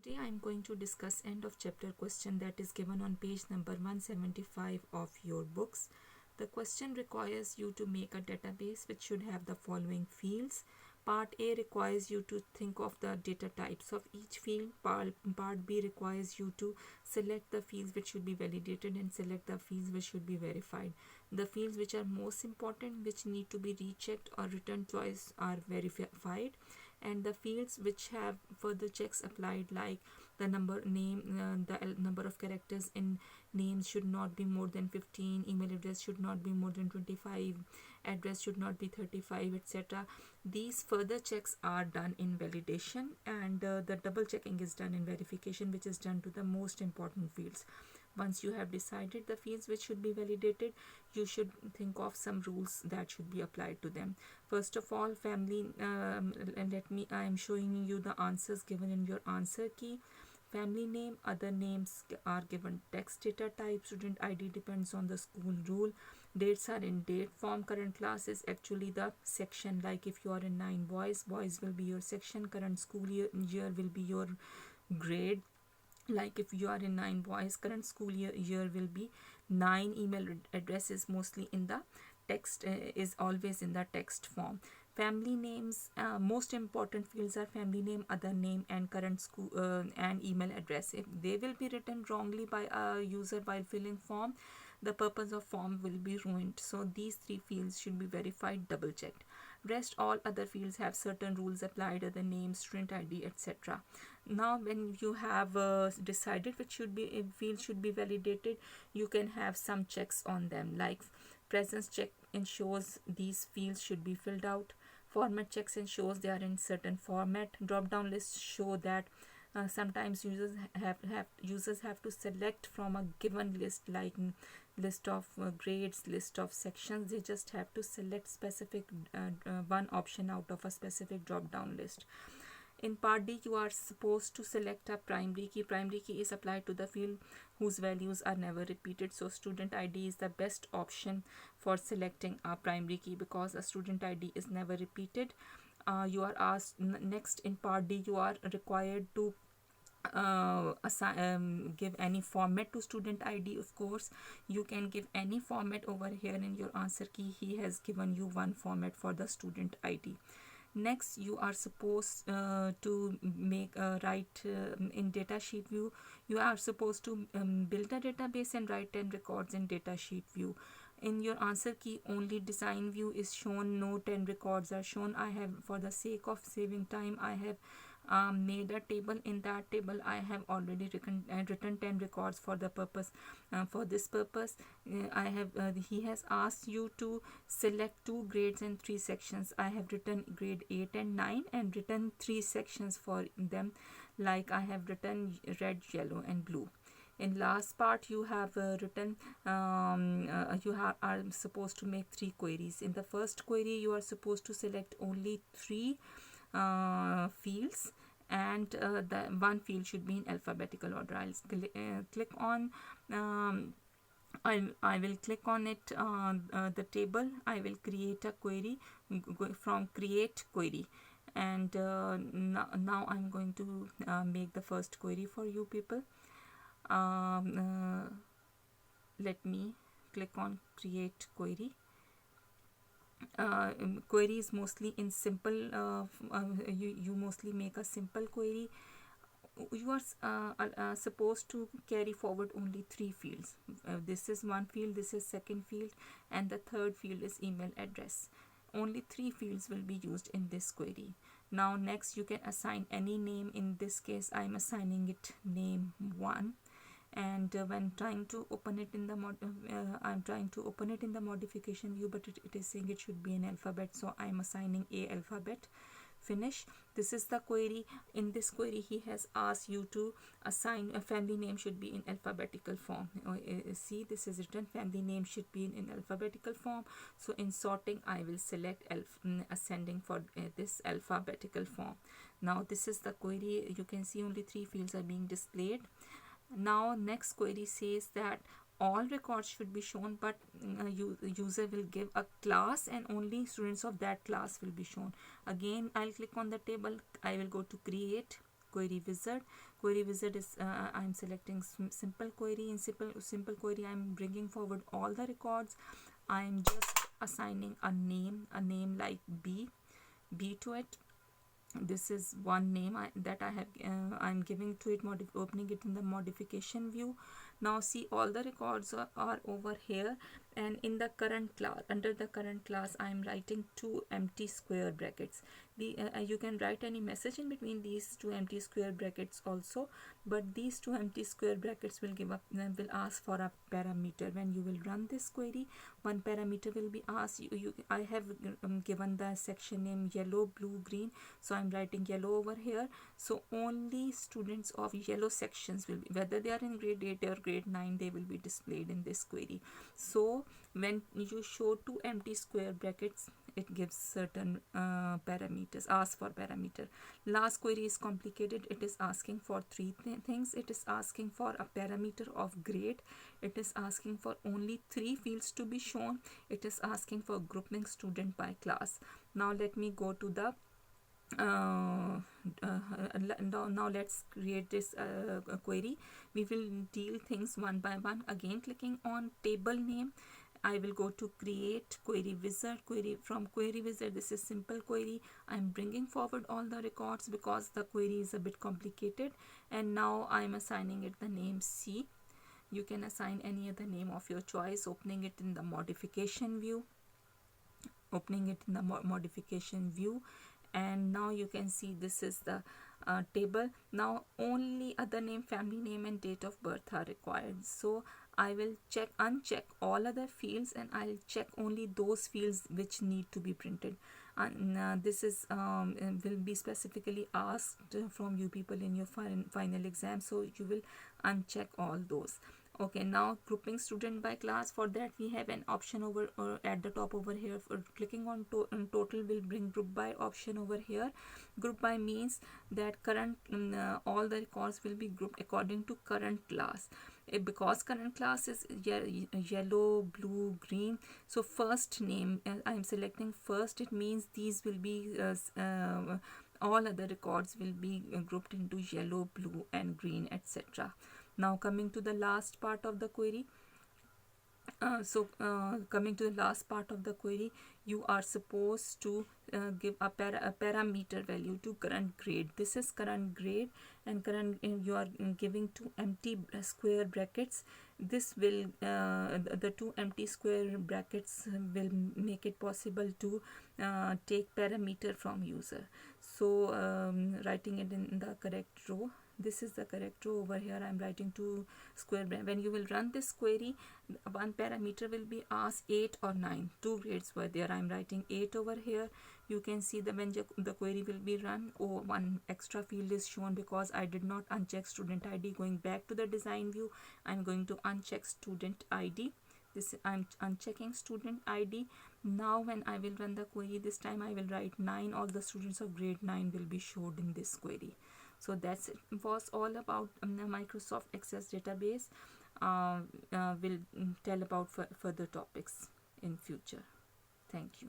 Today I am going to discuss end of chapter question that is given on page number 175 of your books. The question requires you to make a database which should have the following fields. Part A requires you to think of the data types of each field. Part B requires you to select the fields which should be validated and select the fields which should be verified. The fields which are most important, which need to be rechecked or return choice, are verified, and the fields which have further checks applied, like the number number of characters in names should not be more than 15, email address should not be more than 25, address should not be 35, etc. These further checks are done in validation, and the double checking is done in verification, which is done to the most important fields. Once you have decided the fields which should be validated, you should think of some rules that should be applied to them. First of all, family, I am showing you the answers given in your answer key. Family name, other names are given text data type. Student ID depends on the school rule. Dates are in date form. Current class is actually the section. Like if you are in 9 boys will be your section. Current school year will be your grade. Like if you are in 9 boys, current school year will be 9. Email address is mostly in the text, is always in the text form. Family names, most important fields are family name, other name, and current school and email address. If they will be written wrongly by a user while filling form, the purpose of form will be ruined. So these 3 fields should be verified, double checked. Rest all other fields have certain rules applied, other name, student ID, etc. Now when you have decided which field should be validated, you can have some checks on them, like presence check ensures these fields should be filled out. Format checks ensures they are in certain format. Drop down lists show that sometimes users have to select from a given list, like list of grades, list of sections. They just have to select specific one option out of a specific drop down list. In part D, you are supposed to select a primary key. Primary key is applied to the field whose values are never repeated. So student ID is the best option for selecting a primary key because a student ID is never repeated. You are asked next in part D, you are required to give any format to student ID. Of course, you can give any format. Over here in your answer key, he has given you one format for the student ID. Next, you are supposed to make write in data sheet view. You are supposed to build a database and write 10 records in data sheet view. In your answer key, only design view is shown, no 10 records are shown. I have, for the sake of saving time, I have made a table. In that table I have already written 10 records for the purpose. For this purpose, I have he has asked you to select 2 grades and 3 sections. I have written grade 8 and 9 and written 3 sections for them, like I have written red, yellow and blue. In last part, you have written are supposed to make 3 queries. In the first query, you are supposed to select only 3 fields, and the one field should be in alphabetical order. I'll click on I will click on it, the table. I will create a query from create query, and now I'm going to make the first query for you people. Let me click on create query. Query is mostly in simple. You mostly make a simple query. You are supposed to carry forward only 3 fields. This is one field, this is second field, and the third field is email address. Only 3 fields will be used in this query. Now next, you can assign any name. In this case, I am assigning it name 1. And when trying to open it in the I'm trying to open it in the modification view, but it is saying it should be in alphabet, so I am assigning a alphabet. Finish. This is the query. In this query, he has asked you to assign a family name should be in alphabetical form. See, this is written family name should be in alphabetical form. So in sorting, I will select ascending for this alphabetical form. Now this is the query. You can see only 3 fields are being displayed. Now next query says that all records should be shown, but user will give a class and only students of that class will be shown. Again, I'll click on the table. I will go to create query wizard. Query wizard is I'm selecting simple query. In simple query, I'm bringing forward all the records. I'm just assigning a name like B to it. This is one name that I have I'm giving to it, opening it in the modification view. Now see, all the records are over here, and in the current class, under the current class, I'm writing two empty square brackets. You can write any message in between these two empty square brackets also, but these two empty square brackets will will ask for a parameter. When you will run this query, one parameter will be asked. I have given the section name yellow, blue, green, so I'm writing yellow over here. So only students of yellow sections will be, whether they are in grade 8 or grade 9, they will be displayed in this query. So when you show two empty square brackets, it gives certain parameters, ask for parameter. Last query is complicated. It is asking for three things. It is asking for a parameter of grade. It is asking for only 3 fields to be shown. It is asking for grouping student by class. Now let me go to the now let's create this query. We will deal things one by one. Again, clicking on table name, I will go to create query wizard. From query wizard, this is simple query. I'm bringing forward all the records because the query is a bit complicated, and now I'm assigning it the name C. You can assign any other name of your choice, opening it in the modification view. And now you can see this is the table. Now only other name, family name, and date of birth are required. So I will uncheck all other fields, and I'll check only those fields which need to be printed. And this is will be specifically asked from you people in your final exam, so you will uncheck all those. Okay, now grouping student by class. For that, we have an option over or at the top over here. For clicking on total will bring group by option over here. Group by means that current all the records will be grouped according to current class. Because current class is yellow, blue, green, so first name, I'm selecting first. It means these will be all other records will be grouped into yellow, blue, and green, etc. Now coming to the last part of the query. Coming to the last part of the query, you are supposed to give a parameter value to current grade. This is current grade, and you are giving two empty square brackets. This will the two empty square brackets will make it possible to take parameter from user. So writing it in the correct row. This is the correct row. Over here I'm writing two square brackets. When you will run this query, one parameter will be asked, 8 or 9. Two grades were there. I'm writing 8 over here. You can see that when the query will be run, one extra field is shown because I did not uncheck student ID. Going back to the design view, I'm going to uncheck student ID. I'm unchecking student ID. Now when I will run the query, this time I will write 9. All the students of grade 9 will be showed in this query. So that's it. Was all about Microsoft Access database. We'll tell about further topics in future. Thank you.